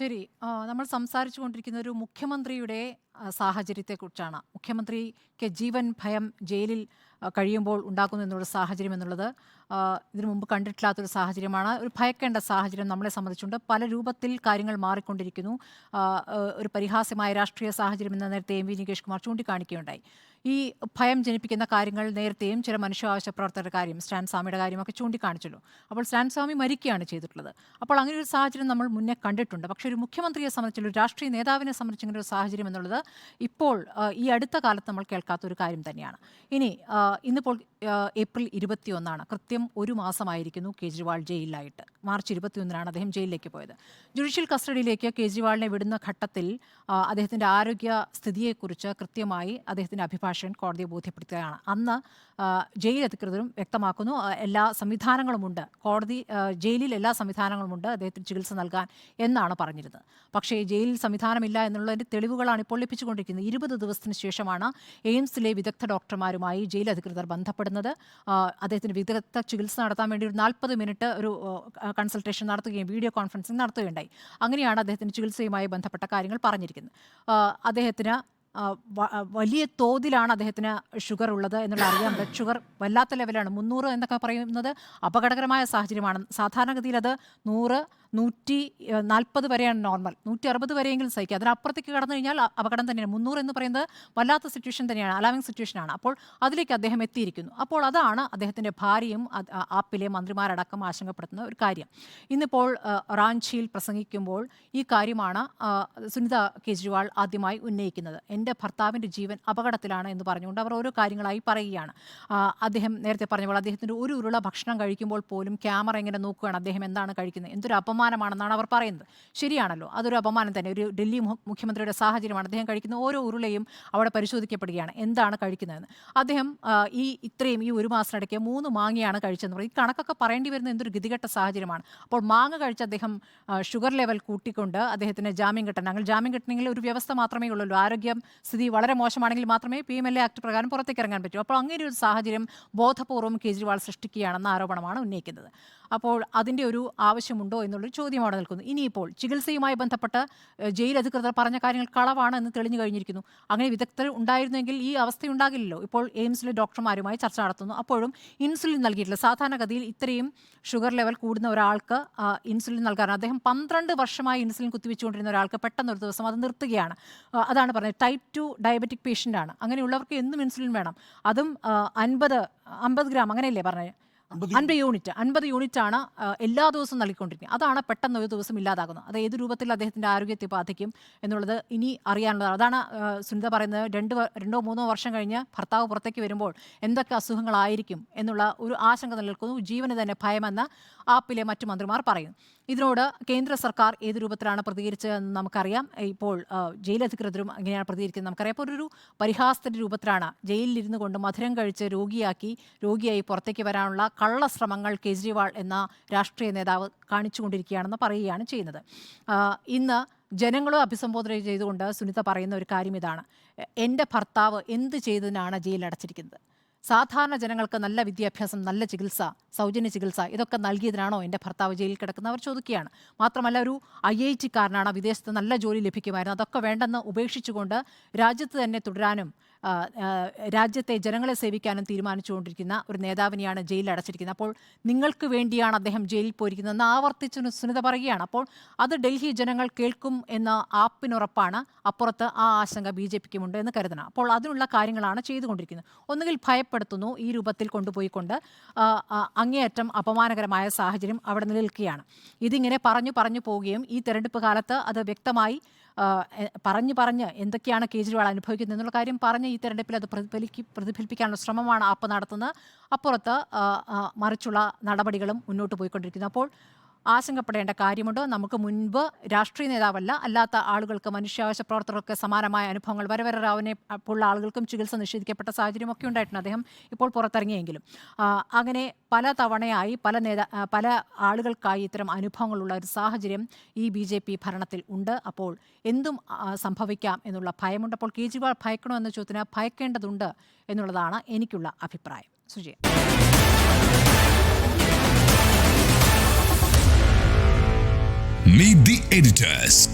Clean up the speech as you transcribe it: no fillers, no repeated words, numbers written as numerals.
ശരി. നമ്മൾ സംസാരിച്ചു കൊണ്ടിരിക്കുന്ന ഒരു മുഖ്യമന്ത്രിയുടെ സാഹചര്യത്തെക്കുറിച്ചാണ്. മുഖ്യമന്ത്രിക്ക് ജീവൻ ഭയം ജയിലിൽ കഴിയുമ്പോൾ ഉണ്ടാക്കുന്നു എന്നുള്ള സാഹചര്യം എന്നുള്ളത് ഇതിനു മുമ്പ് കണ്ടിട്ടില്ലാത്തൊരു സാഹചര്യമാണ്. ഒരു ഭയക്കേണ്ട സാഹചര്യം നമ്മളെ സംബന്ധിച്ചുണ്ട്. പല രൂപത്തിൽ കാര്യങ്ങൾ മാറിക്കൊണ്ടിരിക്കുന്നു. ഒരു പരിഹാസ്യമായ രാഷ്ട്രീയ സാഹചര്യം എന്ന നേരത്തെ എം വി നികേഷ് കുമാർ ചൂണ്ടിക്കാണിക്കുകയുണ്ടായി. ഈ ഭയം ജനിപ്പിക്കുന്ന കാര്യങ്ങൾ നേരത്തെയും ചില മനുഷ്യാവകാശ പ്രവർത്തകരുടെ കാര്യം, സ്റ്റാൻ സ്വാമിയുടെ കാര്യമൊക്കെ ചൂണ്ടിക്കാണിച്ചല്ലോ. അപ്പോൾ സ്റ്റാൻ സ്വാമി മരിക്കുകയാണ് ചെയ്തിട്ടുള്ളത്. അപ്പോൾ അങ്ങനെ ഒരു സാഹചര്യം നമ്മൾ മുന്നേ കണ്ടിട്ടുണ്ട്. പക്ഷേ ഒരു മുഖ്യമന്ത്രിയെ സംബന്ധിച്ചുള്ള ഒരു രാഷ്ട്രീയ നേതാവിനെ സംബന്ധിച്ച് ഇങ്ങനെ ഒരു സാഹചര്യം എന്നുള്ളത് ഇപ്പോൾ ഈ അടുത്ത കാലത്ത് നമ്മൾ കേൾക്കാത്ത ഒരു കാര്യം തന്നെയാണ്. ഇനി ഇന്നിപ്പോൾ ഏപ്രിൽ 21 കൃത്യം ഒരു മാസമായിരിക്കുന്നു കേജ്രിവാൾ ജയിലിലായിട്ട്. മാർച്ച് 21 അദ്ദേഹം ജയിലിലേക്ക് പോയത്. ജുഡീഷ്യൽ കസ്റ്റഡിയിലേക്ക് കേജ്രിവാളിനെ വിടുന്ന ഘട്ടത്തിൽ അദ്ദേഹത്തിൻ്റെ ആരോഗ്യ സ്ഥിതിയെക്കുറിച്ച് കൃത്യമായി അദ്ദേഹത്തിൻ്റെ അഭിഭാഷകൻ കോടതിയെ ബോധ്യപ്പെടുത്തുകയാണ്. അന്ന് ജയിൽ അധികൃതരും വ്യക്തമാക്കുന്നു, എല്ലാ സംവിധാനങ്ങളുമുണ്ട്, ജയിലിൽ എല്ലാ സംവിധാനങ്ങളുമുണ്ട് അദ്ദേഹത്തിന് ചികിത്സ നൽകാൻ എന്നാണ് പറഞ്ഞിരുന്നത്. പക്ഷേ ജയിലിൽ സംവിധാനമില്ല എന്നുള്ളതിൻ്റെ തെളിവുകളാണ് ഇപ്പോൾ ലഭിച്ചുകൊണ്ടിരിക്കുന്നത്. 20 ദിവസത്തിന് ശേഷമാണ് എയിംസിലെ വിദഗ്ധ ഡോക്ടർമാരുമായി ജയിൽ അധികൃതർ ബന്ധപ്പെടുന്നത്. അദ്ദേഹത്തിന് വിദഗ്ധ ചികിത്സ നടത്താൻ വേണ്ടി ഒരു 40 മിനിറ്റ് ഒരു കൺസൾട്ടേഷൻ നടത്തുകയും വീഡിയോ കോൺഫറൻസിംഗ് നടത്തുകയുണ്ടായി. അങ്ങനെയാണ് അദ്ദേഹത്തിന് ചികിത്സയുമായി ബന്ധപ്പെട്ട കാര്യങ്ങൾ പറഞ്ഞിരിക്കുന്നത്. അദ്ദേഹത്തിന് വലിയ തോതിലാണ് അദ്ദേഹത്തിന് ഷുഗർ ഉള്ളത് എന്നുള്ള അറിയാം. ബ്ലഡ് ഷുഗർ വല്ലാത്ത ലെവലാണ്. 300 എന്നൊക്കെ പറയുന്നത് അപകടകരമായ സാഹചര്യമാണ്. സാധാരണഗതിയിൽ അത് 100, 140 വരെയാണ് നോർമൽ. 160 വരെയെങ്കിലും സഹിക്കുക. അതിനപ്പുറത്തേക്ക് കടന്നു കഴിഞ്ഞാൽ അപകടം തന്നെയാണ്. 300 എന്ന് പറയുന്നത് വല്ലാത്ത സിറ്റുവേഷൻ തന്നെയാണ്, അലാമിംഗ് സിറ്റുവേഷനാണ്. അപ്പോൾ അതിലേക്ക് അദ്ദേഹം എത്തിയിരിക്കുന്നു. അപ്പോൾ അതാണ് അദ്ദേഹത്തിൻ്റെ ഭാര്യയും ആപ്പിലെ മന്ത്രിമാരടക്കം ആശങ്കപ്പെടുത്തുന്ന ഒരു കാര്യം. ഇന്നിപ്പോൾ റാഞ്ചിയിൽ പ്രസംഗിക്കുമ്പോൾ ഈ കാര്യമാണ് സുനിത കേജ്രിവാൾ ആദ്യമായി ഉന്നയിക്കുന്നത്. എൻ്റെ ഭർത്താവിൻ്റെ ജീവൻ അപകടത്തിലാണ് എന്ന് പറഞ്ഞുകൊണ്ട് അവർ ഓരോ കാര്യങ്ങളായി പറയുകയാണ്. അദ്ദേഹം നേരത്തെ പറഞ്ഞപ്പോൾ അദ്ദേഹത്തിൻ്റെ ഒരു ഉരുള ഭക്ഷണം കഴിക്കുമ്പോൾ പോലും ക്യാമറ ഇങ്ങനെ നോക്കുകയാണ്, അദ്ദേഹം എന്താണ് കഴിക്കുന്നത്. എന്തൊരു അപമാനമാണെന്നാണ് അവർ പറയുന്നത്. ശരിയാണല്ലോ, അതൊരു അപമാനം തന്നെ. ഒരു ഡൽഹി മുഖ്യമന്ത്രിയുടെ സാഹചര്യമാണ്. അദ്ദേഹം കഴിക്കുന്ന ഓരോ ഉരുളയും അവിടെ പരിശോധിക്കപ്പെടുകയാണ്, എന്താണ് കഴിക്കുന്നതെന്ന്. അദ്ദേഹം ഈ ഒരു മാസത്തിനിടയ്ക്ക് 3 മാങ്ങയാണ് കഴിച്ചതെന്ന് പറയും. ഈ കണക്കൊക്കെ പറയേണ്ടി വരുന്ന എന്തൊരു ഗതികെട്ട സാഹചര്യമാണ്. അപ്പോൾ മാങ്ങ കഴിച്ച് അദ്ദേഹം ഷുഗർ ലെവൽ കൂട്ടിക്കൊണ്ട് അദ്ദേഹത്തിന് ജാമ്യം കിട്ടണം. അങ്ങനെ ജാമ്യം കിട്ടണമെങ്കിൽ ഒരു വ്യവസ്ഥ മാത്രമേ ഉള്ളൂ. ആരോഗ്യം സ്ഥിതി വളരെ മോശമാണെങ്കിൽ മാത്രമേ PMLA ആക്ട് പ്രകാരം പുറത്തേക്ക് ഇറങ്ങാൻ പറ്റൂ. അപ്പോൾ അങ്ങനെ ഒരു സാഹചര്യം ബോധപൂർവ്വം കേജ്രിവാൾ സൃഷ്ടിക്കുകയാണെന്ന ആരോപണമാണ് ഉന്നയിക്കുന്നത്. അപ്പോൾ അതിൻ്റെ ഒരു ആവശ്യമുണ്ടോ എന്നുള്ളൊരു ചോദ്യം അവിടെ നിൽക്കുന്നു. ഇനിയിപ്പോൾ ചികിത്സയുമായി ബന്ധപ്പെട്ട് ജയിൽ അധികൃതർ പറഞ്ഞ കാര്യങ്ങൾ കളവാണ് എന്ന് തെളിഞ്ഞു കഴിഞ്ഞിരിക്കുന്നു. അങ്ങനെ വിദഗ്ധർ ഉണ്ടായിരുന്നെങ്കിൽ ഈ അവസ്ഥയുണ്ടാകില്ലല്ലോ. ഇപ്പോൾ എയിംസിലെ ഡോക്ടർമാരുമായി ചർച്ച നടത്തുന്നു. അപ്പോഴും ഇൻസുലിൻ നൽകിയിട്ടില്ല. സാധാരണഗതിയിൽ ഇത്രയും ഷുഗർ ലെവൽ കൂടുന്ന ഒരാൾക്ക് ഇൻസുലിൻ നൽകാനാണ്. അദ്ദേഹം 12 വർഷമായി ഇൻസുലിൻ കുത്തിവെച്ചുകൊണ്ടിരുന്ന ഒരാൾക്ക് പെട്ടെന്ന് ഒരു ദിവസം അത് നിർത്തുകയാണ്. അതാണ് പറഞ്ഞത്, ടൈപ്പ് 2 ഡയബറ്റിക് പേഷ്യൻ്റാണ്. അങ്ങനെയുള്ളവർക്ക് എന്നും ഇൻസുലിൻ വേണം. അതും 50 ഗ്രാം അങ്ങനെയല്ലേ പറഞ്ഞത്, 50 യൂണിറ്റാണ് എല്ലാ ദിവസവും നൽകിക്കൊണ്ടിരിക്കുന്നത്. അതാണ് പെട്ടെന്ന് ഒരു ദിവസം ഇല്ലാതാകുന്നത്. അത് ഏത് രൂപത്തിൽ അദ്ദേഹത്തിൻ്റെ ആരോഗ്യത്തെ ബാധിക്കും എന്നുള്ളത് ഇനി അറിയാനുള്ളതാണ്. അതാണ് സുനിത പറയുന്നത്, 2-3 വർഷം കഴിഞ്ഞ് ഭർത്താവ് പുറത്തേക്ക് വരുമ്പോൾ എന്തൊക്കെ അസുഖങ്ങളായിരിക്കും എന്നുള്ള ഒരു ആശങ്ക നിലനിൽക്കുന്നു. ജീവന് തന്നെ ഭയമെന്ന് ആപ്പിലെ മറ്റു മന്ത്രിമാർ പറയുന്നു. ഇതിനോട് കേന്ദ്ര സർക്കാർ ഏത് രൂപത്തിലാണ് പ്രതികരിച്ചതെന്ന് നമുക്കറിയാം. ഇപ്പോൾ ജയിലധികൃതരും എങ്ങനെയാണ് പ്രതികരിക്കുന്നത് നമുക്കറിയാം. അപ്പോൾ ഒരു പരിഹാസത്തിൻ്റെ രൂപത്തിലാണ് ജയിലിലിരുന്നു കൊണ്ട് മധുരം കഴിച്ച് രോഗിയായി പുറത്തേക്ക് വരാനുള്ള കള്ളശ്രമങ്ങൾ കേജ്രിവാൾ എന്ന രാഷ്ട്രീയ നേതാവ് കാണിച്ചുകൊണ്ടിരിക്കുകയാണെന്ന് പറയുകയാണ് ചെയ്യുന്നത്. ഇന്ന് ജനങ്ങളെ അഭിസംബോധന ചെയ്തുകൊണ്ട് സുനിത പറയുന്ന ഒരു കാര്യം ഇതാണ്: എൻ്റെ ഭർത്താവ് എന്ത് ചെയ്തതിനാണ് ജയിലടച്ചിരിക്കുന്നത്? സാധാരണ ജനങ്ങൾക്ക് നല്ല വിദ്യാഭ്യാസം, നല്ല ചികിത്സ, സൗജന്യ ചികിത്സ ഇതൊക്കെ നൽകിയതിനാണോ എൻ്റെ ഭർത്താവ് ജയിലിൽ കിടക്കുന്നത്? അവർ ചോദിക്കുകയാണ്. മാത്രമല്ല, ഒരു IIT-കാരനാണ്, വിദേശത്ത് നല്ല ജോലി ലഭിക്കുമായിരുന്നു. അതൊക്കെ വേണ്ടെന്ന് ഉപേക്ഷിച്ചുകൊണ്ട് രാജ്യത്ത് തന്നെ തുടരാനും രാജ്യത്തെ ജനങ്ങളെ സേവിക്കാനും തീരുമാനിച്ചുകൊണ്ടിരിക്കുന്ന ഒരു നേതാവിനെയാണ് ജയിലിൽ അടച്ചിരിക്കുന്നത്. അപ്പോൾ നിങ്ങൾക്ക് വേണ്ടിയാണ് അദ്ദേഹം ജയിലിൽ പോയിരിക്കുന്നതെന്ന് ആവർത്തിച്ച് സുനിത പറയുകയാണ്. അപ്പോൾ അത് ഡൽഹി ജനങ്ങൾ കേൾക്കും എന്ന ആപ്പിനുറപ്പാണ്. അപ്പുറത്ത് ആ ആശങ്ക BJPക്കുമുണ്ട് എന്ന് കരുതണം. അപ്പോൾ അതിനുള്ള കാര്യങ്ങളാണ് ചെയ്തുകൊണ്ടിരിക്കുന്നത്. ഒന്നുകിൽ ഭയപ്പെടുത്തുന്നു, ഈ രൂപത്തിൽ കൊണ്ടുപോയിക്കൊണ്ട് അങ്ങേയറ്റം അപമാനകരമായ സാഹചര്യം അവിടെ നിലനിൽക്കുകയാണ്. ഇതിങ്ങനെ പറഞ്ഞു പോവുകയും ഈ തെരഞ്ഞെടുപ്പ് കാലത്ത് അത് വ്യക്തമായി പറഞ്ഞ് എന്തൊക്കെയാണ് കേജ്രിവാൾ അനുഭവിക്കുന്നത് എന്നുള്ള കാര്യം പറഞ്ഞ് ഈ തെരഞ്ഞെടുപ്പിൽ അത് പ്രതിഫലിപ്പിക്കാനുള്ള ശ്രമമാണ് ആപ്പ് നടത്തുന്നത്. അപ്പുറത്ത് മറിച്ചുള്ള നടപടികളും മുന്നോട്ട് പോയിക്കൊണ്ടിരിക്കുന്നു. അപ്പോൾ ആശങ്കപ്പെടേണ്ട കാര്യമുണ്ട്. നമുക്ക് മുൻപ് രാഷ്ട്രീയ നേതാവല്ല അല്ലാത്ത ആളുകൾക്ക്, മനുഷ്യാവകാശ പ്രവർത്തകർക്ക് സമാനമായ അനുഭവങ്ങൾ, വരവര റാവുവിനെ പോലുള്ള ആളുകൾക്കും ചികിത്സ നിഷേധിക്കപ്പെട്ട സാഹചര്യമൊക്കെ ഉണ്ടായിട്ടുണ്ട്. അദ്ദേഹം ഇപ്പോൾ പുറത്തിറങ്ങിയെങ്കിലും അങ്ങനെ പല തവണയായി പല ആളുകൾക്കായി ഇത്തരം അനുഭവങ്ങളുള്ള ഒരു സാഹചര്യം ഈ BJP ഭരണത്തിൽ ഉണ്ട്. അപ്പോൾ എന്തും സംഭവിക്കാം എന്നുള്ള ഭയമുണ്ട്. അപ്പോൾ കേജ്രിവാൾ ഭയക്കണോ എന്ന ചോദ്യത്തിന് ഭയക്കേണ്ടതുണ്ട് എന്നുള്ളതാണ് എനിക്കുള്ള അഭിപ്രായം. സുജയ. Meet the editors.